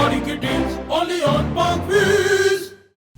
गाड़ी की deals only on पाक व्हील्स।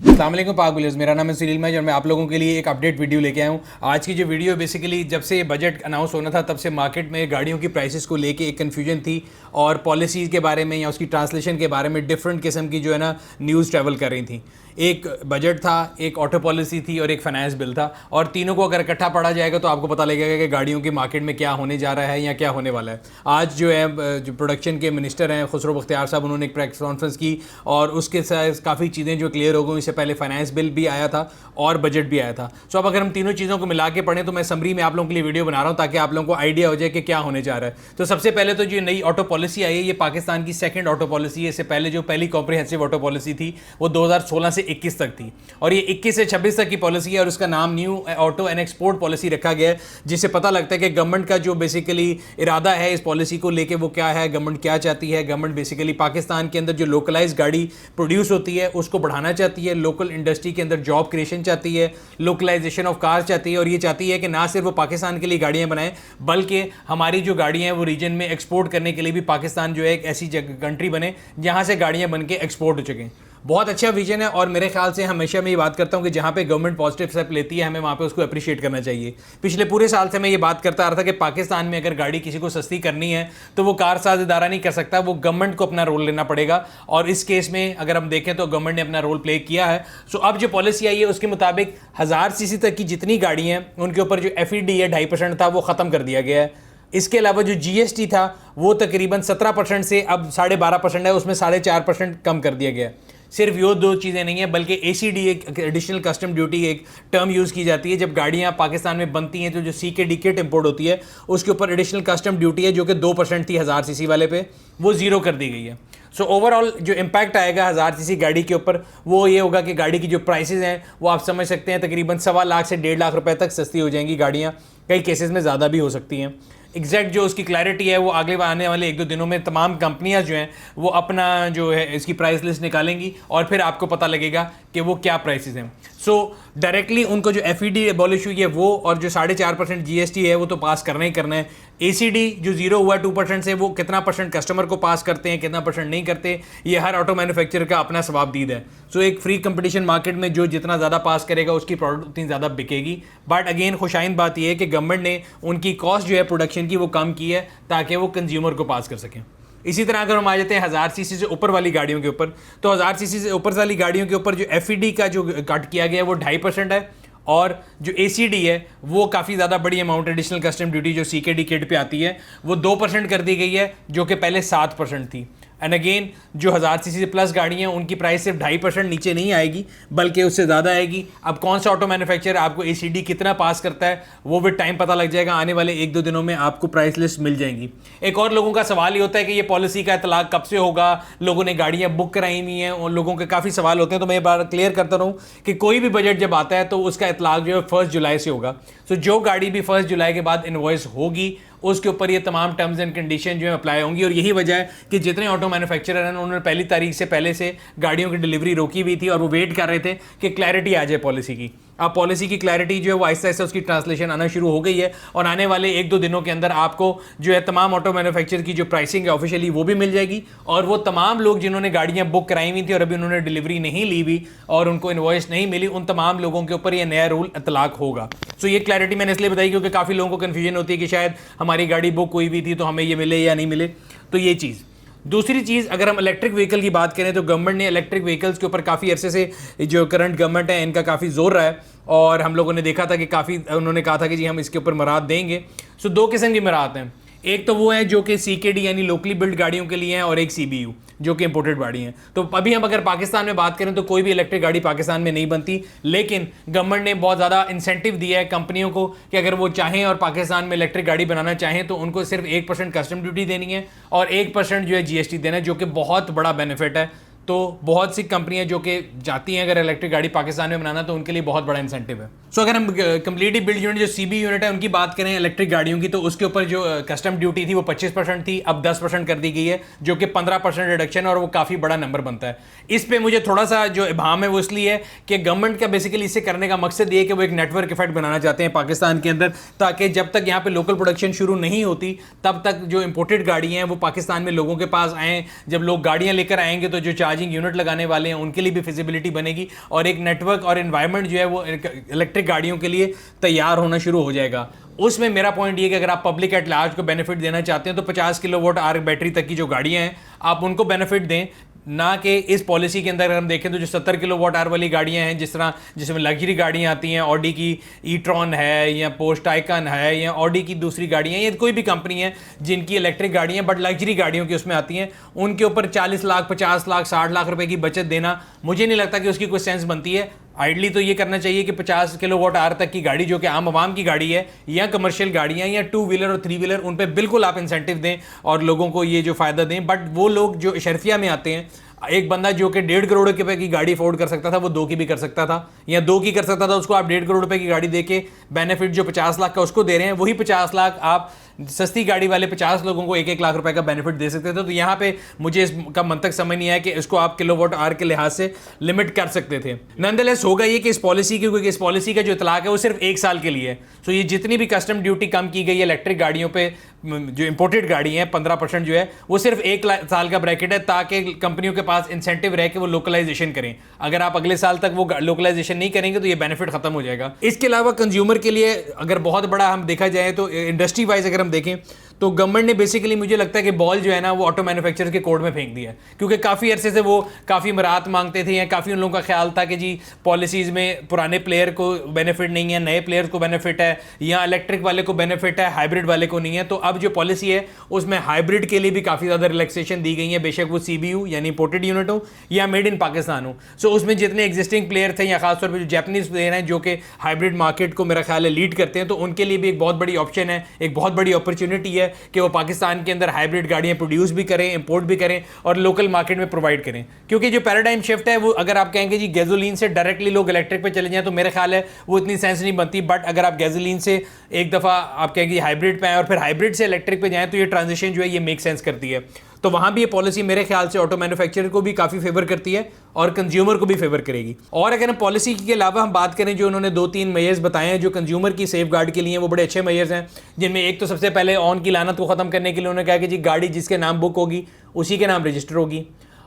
अस्सलाम वालेकुम पाक व्हील्स, मेरा नाम है सुनील मैज और मैं आप लोगों के लिए एक अपडेट वीडियो लेके आया हूँ। आज की जो वीडियो बेसिकली जब से बजट अनाउंस होना था तब से मार्केट में गाड़ियों की प्राइसेस को लेके एक कन्फ्यूजन थी और पॉलिसीज़ के बारे में या उसकी ट्रांसलेशन के बारे में डिफरेंट किस्म की जो है ना न्यूज़ ट्रैवल कर रही थी। एक बजट था, एक ऑटो पॉलिसी थी और एक फाइनेंस बिल था, और तीनों को अगर इकट्ठा पढ़ा जाएगा तो आपको पता लगेगा कि गाड़ियों की मार्केट में क्या होने जा रहा है या क्या होने वाला है। आज जो है जो प्रोडक्शन के मिनिस्टर हैं खुसरो बख्तियार साहब, उन्होंने एक प्रेस कॉन्फ्रेंस की और उसके साथ काफ़ी चीज़ें जो क्लियर हो गई। इससे पहले फाइनेंस बिल भी आया था और बजट भी आया था। सो अब अगर हम तीनों चीज़ों को मिला के पढ़ें तो मैं समरी में आप लोगों के लिए वीडियो बना रहा हूँ ताकि आप लोगों को आइडिया हो जाए कि क्या होने जा रहा है। तो सबसे पहले तो जो नई ऑटो पॉलिसी आई है ये पाकिस्तान की सेकंड ऑटो पॉलिसी है। इससे पहले जो पहली कॉम्प्रिहेंसिव ऑटो पॉलिसी थी वो 2016 से 21 तक थी और ये 21 से 26 तक की पॉलिसी है और उसका नाम new auto and export policy रखा गया है, जिससे पता लगता है कि गवर्नमेंट का जो बेसिकली इरादा है इस पॉलिसी को लेके वो क्या है, गवर्नमेंट क्या चाहती है। गवर्नमेंट बेसिकली पाकिस्तान के अंदर जो लोकलाइज गाड़ी प्रोड्यूस होती है उसको बढ़ाना चाहती है, लोकल इंडस्ट्री के अंदर जॉब क्रिएशन चाहती है, लोकलाइजेशन ऑफ कार चाहती है और ये चाहती है कि ना सिर्फ वो पाकिस्तान के लिए गाड़ियां बनाएं बल्कि हमारी जो गाड़ियां हैं वो रीजन में एक्सपोर्ट करने के लिए भी पाकिस्तान जो है एक ऐसी कंट्री बने जहां से गाड़ियां बन के एक्सपोर्ट हो सकें। बहुत अच्छा विजन है और मेरे ख्याल से हमेशा मैं ये बात करता हूँ कि जहाँ पे गवर्नमेंट पॉजिटिव स्टेप लेती है हमें वहाँ पे उसको अप्रिशिएट करना चाहिए। पिछले पूरे साल से मैं ये बात करता आ रहा था कि पाकिस्तान में अगर गाड़ी किसी को सस्ती करनी है तो वो कार साज इदारा नहीं कर सकता, वो गवर्नमेंट को अपना रोल लेना पड़ेगा और इस केस में अगर हम देखें तो गवर्नमेंट ने अपना रोल प्ले किया है। सो अब जो पॉलिसी आई है उसके मुताबिक 1000 सीसी तक की जितनी गाड़ी हैं उनके ऊपर जो FED है 2.5% था वो ख़त्म कर दिया गया है। इसके अलावा जो GST था वो तकरीबन 17% से अब 12.5% है, उसमें 4.5% कम कर दिया गया। सिर्फ ये दो चीज़ें नहीं है बल्कि ACD एक एडिशनल कस्टम ड्यूटी एक टर्म यूज़ की जाती है जब गाड़ियाँ पाकिस्तान में बनती हैं तो जो CKD किट इंपोर्ट होती है उसके ऊपर एडिशनल कस्टम ड्यूटी है जो कि 2% थी 1000 सीसी वाले पे, वो ज़ीरो कर दी गई है। सो ओवरऑल जो इम्पैक्ट आएगा 1000 सीसी गाड़ी के ऊपर वो ये होगा कि गाड़ी की जो प्राइसेस हैं वो आप समझ सकते हैं तकरीबन 1.25 लाख से 1.5 लाख रुपए तक सस्ती हो जाएंगी गाड़ियाँ, कई केसेस में ज़्यादा भी हो सकती हैं। एग्जैक्ट जो उसकी क्लैरिटी है वो आगे आने वाले 1-2 दिनों में तमाम कंपनियां जो हैं वो अपना जो है इसकी प्राइस लिस्ट निकालेंगी और फिर आपको पता लगेगा कि वो क्या प्राइसेस हैं। सो डायरेक्टली उनको जो FED एबॉलिश हुई है वो और जो 4.5% GST है वो तो पास करना ही करना है। ACD जो ज़ीरो हुआ 2% से वो कितना परसेंट कस्टमर को पास करते हैं कितना परसेंट नहीं करते, ये हर ऑटो मैन्युफैक्चरर का अपना सवाबदीद है। सो एक फ्री कंपटीशन मार्केट में जो जितना ज़्यादा पास करेगा उसकी प्रोडक्ट उतनी ज़्यादा बिकेगी। बट अगेन खुशाइन बात यह है कि गवर्नमेंट ने उनकी कॉस्ट जो है प्रोडक्शन की वो कम की है ताकि वो कंज्यूमर को पास कर सकें। इसी तरह अगर हम आ जाते हैं 1000 सीसी से ऊपर वाली गाड़ियों के ऊपर, तो 1000 सीसी से ऊपर वाली गाड़ियों के ऊपर जो FED का जो कट किया गया है वो 2.5% है और जो ACD है वो काफ़ी ज़्यादा बड़ी अमाउंट एडिशनल कस्टम ड्यूटी जो CKD किट पे आती है वो 2% कर दी गई है जो कि पहले 7% थी। एंड अगेन जो 1000 सीसी से प्लस गाड़ी हैं उनकी प्राइस सिर्फ 2.5% नीचे नहीं आएगी बल्कि उससे ज़्यादा आएगी। अब कौन सा ऑटो मैन्युफैक्चरर आपको ACD कितना पास करता है वो भी टाइम पता लग जाएगा, आने वाले 1-2 दिनों में आपको प्राइस लिस्ट मिल जाएंगी। एक और लोगों का सवाल ये होता है कि ये पॉलिसी का इतलाक कब से होगा, लोगों ने गाड़ियाँ बुक कराई हुई हैं और लोगों के काफ़ी सवाल होते हैं। तो मैं ये बात क्लियर करता रहूँ कि कोई भी बजट जब आता है तो उसका इतलाक जो है 1 जुलाई से होगा। सो जो गाड़ी भी 1 जुलाई के बाद इनवॉइस होगी उसके ऊपर ये तमाम टर्म्स एंड कंडीशन जो है अप्लाई होंगी और यही वजह है कि जितने ऑटो मैन्युफैक्चरर हैं उन्होंने पहली तारीख से पहले से गाड़ियों की डिलीवरी रोकी हुई थी और वो वेट कर रहे थे कि क्लैरिटी आ जाए पॉलिसी की। अब पॉलिसी की क्लैरिटी जो है वो आहिस्ता आहिस्ता उसकी ट्रांसलेशन आना शुरू हो गई है और आने वाले 1-2 दिनों के अंदर आपको जो है तमाम ऑटो मैन्युफैक्चरर की जो प्राइसिंग है ऑफिशियली वो भी मिल जाएगी और वो तमाम लोग जिन्होंने गाड़ियाँ बुक कराई हुई थी और अभी उन्होंने डिलीवरी नहीं ली हुई और उनको इनवॉइस नहीं मिली उन तमाम लोगों के ऊपर ये नया रूल इतलाक होगा। सो ये क्लैरिटी मैंने इसलिए बताई क्योंकि काफ़ी लोगों को कन्फ्यूजन होती है कि शायद हमारी गाड़ी बुक हुई भी थी तो हमें ये मिले या नहीं मिले। तो ये चीज़। दूसरी चीज़ अगर हम इलेक्ट्रिक व्हीकल की बात करें तो गवर्नमेंट ने इलेक्ट्रिक व्हीकल्स के ऊपर काफ़ी अरसे से जो करंट गवर्नमेंट है इनका काफ़ी जोर रहा है और हम लोगों ने देखा था कि काफ़ी उन्होंने कहा था कि जी हम इसके ऊपर मराहत देंगे। सो 2 किस्म की मराहत हैं, एक तो वो है जो कि CKD यानी लोकली बिल्ड गाड़ियों के लिए हैं और एक CBU जो कि इंपोर्टेड गाड़ी हैं। तो अभी हम अगर पाकिस्तान में बात करें तो कोई भी इलेक्ट्रिक गाड़ी पाकिस्तान में नहीं बनती, लेकिन गवर्नमेंट ने बहुत ज़्यादा इंसेंटिव दिया है कंपनियों को कि अगर वो चाहें और पाकिस्तान में इलेक्ट्रिक गाड़ी बनाना चाहें तो उनको सिर्फ 1% कस्टम ड्यूटी देनी है और 1% जो है GST देना है, जो कि बहुत बड़ा बेनिफिट है तो बहुत सी कंपनियां जो कि जाती हैं अगर इलेक्ट्रिक गाड़ी पाकिस्तान में बनाना, तो उनके लिए बहुत बड़ा इंसेंटिव है। सो अगर हम कंप्लीटली बिल्ड यूनिट जो सीबी यूनिट है उनकी बात करें इलेक्ट्रिक गाड़ियों की, तो उसके ऊपर जो कस्टम ड्यूटी थी वो 25% थी, अब 10% कर दी गई है, जो कि 15% रिडक्शन है और वो काफ़ी बड़ा नंबर बनता है। इस पे मुझे थोड़ा सा जो इबाम है वो इसलिए है कि गवर्नमेंट का बेसिकली इससे करने का मकसद ये है कि वो एक नेटवर्क इफेक्ट बनाना चाहते हैं पाकिस्तान के अंदर, ताकि जब तक यहाँ पे लोकल प्रोडक्शन शुरू नहीं होती तब तक जो इंपोर्टेड गाड़ियाँ हैं वो पाकिस्तान में लोगों के पास आएँ। जब लोग गाड़ियाँ लेकर आएंगे तो जो चार्जिंग यूनिट लगाने वाले हैं उनके लिए भी फिजिबिलिटी बनेगी और एक नेटवर्क और एनवायरनमेंट जो है वो इलेक्ट्रिक गाड़ियों के लिए तैयार होना शुरू हो जाएगा। उसमें मेरा पॉइंट ये है कि अगर आप पब्लिक एट लार्ज को बेनिफिट देना चाहते हैं तो 50 किलोवाट आवर बैटरी तक की जो गाड़ियां हैं आप उनको बेनिफिट दें, ना कि इस पॉलिसी के अंदर अगर हम देखें तो जो 70 किलोवाट आवर वाली गाड़ियां हैं, जिस तरह जिसमें लग्जरी गाड़ियां आती हैं, ऑडी की ई-ट्रॉन है या पोर्श टाइकन है या ऑडी की दूसरी गाड़ियां, या कोई भी कंपनी है जिनकी इलेक्ट्रिक गाड़ियां बट लग्जरी गाड़ियों की उसमें आती हैं, उनके ऊपर 40 लाख 50 लाख 60 लाख रुपए की बचत देना मुझे नहीं लगता कि उसकी कोई सेंस बनती है। आइडली तो ये करना चाहिए कि 50 किलोवाट आवर तक की गाड़ी जो कि आम आवाम की गाड़ी है या कमर्शियल गाड़ियां या 2 व्हीलर और 3 व्हीलर, उन पे बिल्कुल आप इंसेंटिव दें और लोगों को ये जो फ़ायदा दें। बट वो लोग जो इशरफिया में आते हैं, एक बंदा जो कि 1.5 करोड़ रुपए की गाड़ी अफोर्ड कर सकता था वो 2 की भी कर सकता था या 2 की कर सकता था, उसको आप 1.5 करोड़ रुपए की गाड़ी देके बेनिफिट जो 50 लाख का उसको दे रहे हैं, वही 50 लाख आप सस्ती गाड़ी वाले 50 लोगों को 1-1 लाख रुपए का बेनिफिट दे सकते थे। तो यहाँ पे मुझे इसका मंतक समझ नहीं आया कि इसको आप किलोवाट आवर के लिहाज से लिमिट कर सकते थे। नंदलेस होगा ये कि इस पॉलिसी की, क्योंकि इस पॉलिसी का जो इतलाक है वो सिर्फ 1 साल के लिए है। सो ये जितनी भी कस्टम ड्यूटी कम की गई है इलेक्ट्रिक गाड़ियों पे, जो इंपोर्टेड गाड़ी हैं 15% जो है वो सिर्फ 1 साल का ब्रैकेट है, ताकि कंपनियों के पास इंसेंटिव रहे कि वो लोकलाइजेशन करें। अगर आप अगले साल तक वो लोकलाइजेशन नहीं करेंगे तो ये बेनिफिट खत्म हो जाएगा। इसके अलावा कंज्यूमर के लिए अगर बहुत बड़ा हम देखा जाए तो इंडस्ट्री वाइज अगर हम देखें तो गवर्नमेंट ने बेसिकली मुझे लगता है कि बॉल जो है ना वो ऑटो मैन्युफैक्चरर के कोर्ट में फेंक दिया है, क्योंकि काफ़ी अरसे से वो काफ़ी मराहत मांगते थे या काफ़ी उन लोगों का ख्याल था कि जी पॉलिसीज़ में पुराने प्लेयर को बेनिफिट नहीं है, नए प्लेयर्स को बेनिफिट है, या इलेक्ट्रिक वाले को बेनिफिट है, हाइब्रिड वाले को नहीं है। तो अब जो पॉलिसी है उसमें हाइब्रिड के लिए भी काफ़ी ज़्यादा रिलैक्सेशन दी गई है, बेशक वो CBU यानी इंपोर्टेड यूनिट हो या मेड इन पाकिस्तान हो। सो उसमें जितने एग्जिस्टिंग प्लेयर थे या खासतौर पर जो जैपनीज प्लेयर हैं जो कि हाइब्रिड मार्केट को मेरा ख्याल है लीड करते हैं, तो उनके लिए भी एक बहुत बड़ी ऑप्शन है, एक बहुत बड़ी अपॉर्चुनिटी है कि वो पाकिस्तान के अंदर हाइब्रिड गाड़ियां प्रोड्यूस भी करें, इंपोर्ट भी करें और लोकल मार्केट में प्रोवाइड करें। क्योंकि जो पैराडाइम शिफ्ट है वो अगर आप कहेंगे जी गैसोलीन से डायरेक्टली लोग इलेक्ट्रिक पे चले जाएं तो मेरे ख्याल है वो इतनी सेंस नहीं बनती। बट अगर आप गैसोलीन से एक दफ़ा आप कहेंगे हाइब्रिड पे आए और फिर हाइब्रिड से इलेक्ट्रिक पे जाएं तो ये ट्रांजिशन जो है ये मेक सेंस करती है। तो वहां भी ये पॉलिसी मेरे ख्याल से ऑटो मैन्युफैक्चरर को भी काफ़ी फेवर करती है और कंज्यूमर को भी फेवर करेगी। और अगर हम पॉलिसी के अलावा हम बात करें, जो उन्होंने 2-3 मेजर्स बताए हैं जो कंज्यूमर की सेफ गार्ड के लिए वो बड़े अच्छे मेजर्स हैं, जिनमें एक तो सबसे पहले ऑन की लानत को ख़त्म करने के लिए उन्होंने कहा कि जी गाड़ी जिसके नाम बुक होगी उसी के नाम रजिस्टर होगी,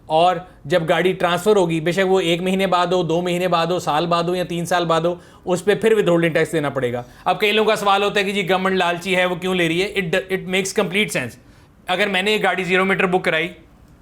और जब गाड़ी ट्रांसफ़र होगी बेशक वो 1 महीने बाद हो, 2 महीने बाद हो, साल बाद हो या 3 साल बाद हो, उस पर फिर विदहोल्डिंग टैक्स देना पड़ेगा। अब कई लोगों का सवाल होता है कि जी गवर्नमेंट लालची है, वो क्यों ले रही है। It makes complete sense. अगर मैंने ये गाड़ी 0 मीटर बुक कराई,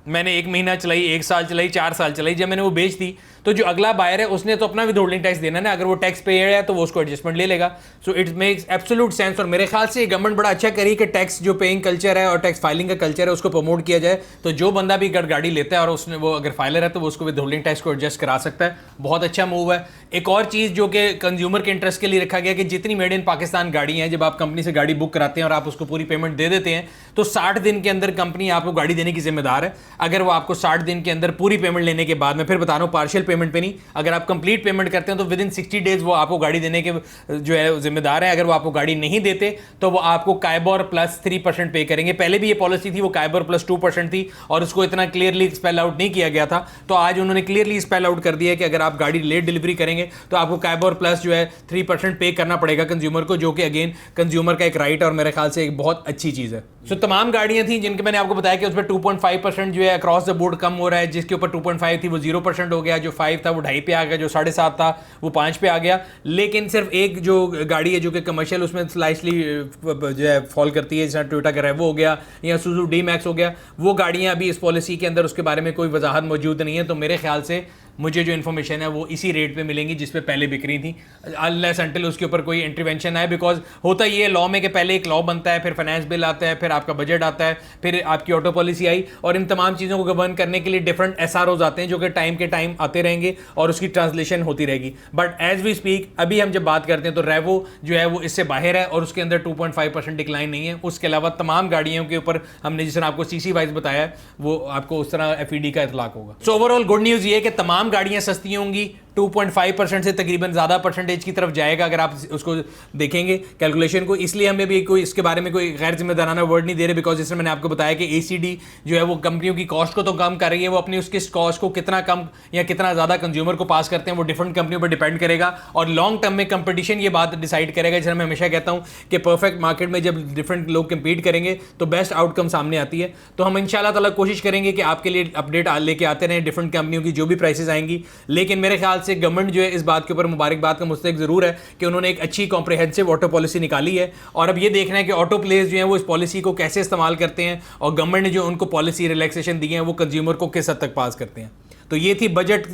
मैंने 1 महीना चलाई, 1 साल चलाई, 4 साल चलाई, जब मैंने वो बेच दी तो जो अगला बायर है उसने तो अपना विदहोल्डिंग टैक्स देना ना, अगर वो टैक्स पेयर है तो वो उसको एडजस्टमेंट ले लेगा। So it makes absolute sense. और मेरे ख्याल से गवर्नमेंट बड़ा अच्छा करी कि टैक्स जो पेइंग कल्चर है और टैक्स फाइलिंग का कल्चर है उसको प्रमोट किया जाए। तो जो बंदा भी अगर गाड़ी लेता है और उसने वो अगर फाइलर है तो वो उसको विदहोल्डिंग टैक्स को एडजस्ट करा सकता है। बहुत अच्छा मूव है। एक और चीज़ जो कि कंज्यूमर के इंटरेस्ट के लिए रखा गया कि जितनी मेड इन पाकिस्तान गाड़ी हैं, जब आप कंपनी से गाड़ी बुक कराते हैं और आप उसको पूरी पेमेंट दे देते हैं तो 60 दिन के अंदर कंपनी आपको गाड़ी देने की जिम्मेदार है। अगर वो आपको 60 दिन के अंदर पूरी पेमेंट लेने के बाद, मैं फिर बता रहा हूँ पार्शियल पेमेंट पे नहीं, अगर आप कंप्लीट पेमेंट करते हैं तो विद इन 60 डेज वो आपको गाड़ी देने के जो है जिम्मेदार है। अगर वो आपको गाड़ी नहीं देते तो वो आपको काइबोर प्लस 3% पे करेंगे। पहले भी ये पॉलिसी थी, वो काइबोर प्लस 2% थी और उसको इतना क्लियरली स्पेल आउट नहीं किया गया था। तो आज उन्होंने क्लियरली स्पेल आउट कर दिया है कि अगर आप गाड़ी लेट डिलीवरी करेंगे तो आपको काइबोर प्लस जो है 3% पे करना पड़ेगा कंज्यूमर को, जो कि अगेन कंज्यूमर का एक राइट और मेरे ख्याल से एक बहुत अच्छी चीज़ है। सो तमाम गाड़ियां थी जिनके मैंने आपको बताया कि उसमें 2.5% जो है अक्रॉस द बोर्ड कम हो रहा है। जिसके ऊपर 2.5 थी वो 0% हो गया, जो 5 था वो 2.5 पे आ गया, जो 7.5 था वो 5 पे आ गया। लेकिन सिर्फ एक जो गाड़ी है जो कि कमर्शियल उसमें स्लाइसली जो है फॉल करती है, जैसा टोयोटा का रेवो हो गया या सुजुकी डी मैक्स हो गया, वो गाड़ियां अभी इस पॉलिसी के अंदर उसके बारे में कोई वजाहत मौजूद नहीं है। तो मेरे ख्याल से मुझे जो इन्फॉर्मेशन है वो इसी रेट पे मिलेंगी जिस पे पहले बिक रही थी, अनलेस अनटिल उसके ऊपर कोई इंटरवेंशन आए। बिकॉज होता ये लॉ में कि पहले एक लॉ बनता है, फिर फाइनेंस बिल आता है, फिर आपका बजट आता है, फिर आपकी ऑटो पॉलिसी आई, और इन तमाम चीज़ों को गवर्न करने के लिए डिफरेंट SROs आते हैं जो कि टाइम के टाइम आते रहेंगे और उसकी ट्रांसलेशन होती रहेगी। बट एज वी स्पीक अभी हम जब बात करते हैं तो रेवो जो है वो इससे बाहर है और उसके अंदर 2.5% डिक्लाइन नहीं है। उसके अलावा तमाम गाड़ियों के ऊपर हमने जिस तरह आपको CC वाइज बताया है वो आपको उस तरह FED का इतलाक होगा। सो ओवरऑल गुड न्यूज़ ये है कि तमाम गाड़ियां सस्ती होंगी, 2.5% से तकरीबन ज़्यादा परसेंटेज की तरफ जाएगा अगर आप उसको देखेंगे कैलकुलेशन को। इसलिए हमें भी कोई इसके बारे में कोई गैर जिम्मेदाराना वर्ड नहीं दे रहे, बिकॉज इसमें मैंने आपको बताया कि ACD जो है वो कंपनियों की कॉस्ट को तो कम कर रही है, वो अपनी उसकी कॉस्ट को कितना कम या कितना ज़्यादा कंज्यूमर को पास करते हैं वो डिफरेंट कंपनियों पर डिपेंड करेगा, और लॉन्ग टर्म में कंपटीशन ये बात डिसाइड करेगा। जैसे मैं हमेशा कहता हूँ कि परफेक्ट मार्केट में जब डिफरेंट लोग कंपीट करेंगे तो बेस्ट आउटकम सामने आती है। तो हम इंशाल्लाह ताला कोशिश करेंगे कि आपके लिए अपडेट लेके आते रहें डिफरेंट कंपनियों की जो भी प्राइसेस आएंगी। लेकिन मेरे ख्याल से गवर्नमेंट जो है इस बात के ऊपर मुबारकबाद का मुस्तहिक जरूर है कि उन्होंने एक अच्छी कॉम्प्रिहेंसिव ऑटो पॉलिसी निकाली है, और अब ये देखना है कि ऑटो प्लेयर्स जो हैं वो इस पॉलिसी को कैसे इस्तेमाल करते हैं, और गवर्नमेंट ने जो उनको पॉलिसी रिलैक्सेशन दी है वो कंज्यूमर को किस हद तक पास करते हैं। तो ये थी बजट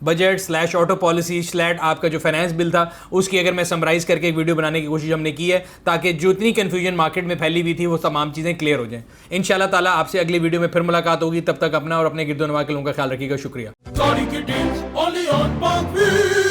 / ऑटो पॉलिसी / आपका जो फाइनेंस बिल था उसकी अगर मैं समराइज करके एक वीडियो बनाने की कोशिश हमने की है, ताकि जो इतनी कन्फ्यूजन मार्केट में फैली हुई थी वो तमाम चीज़ें क्लियर हो जाएं। इंशाल्लाह ताला आपसे अगली वीडियो में फिर मुलाकात होगी, तब तक अपना और अपने गिरदोनवा के लोगों का ख्याल रखिएगा। शुक्रिया। गाड़ी की डील्स only on Parkville।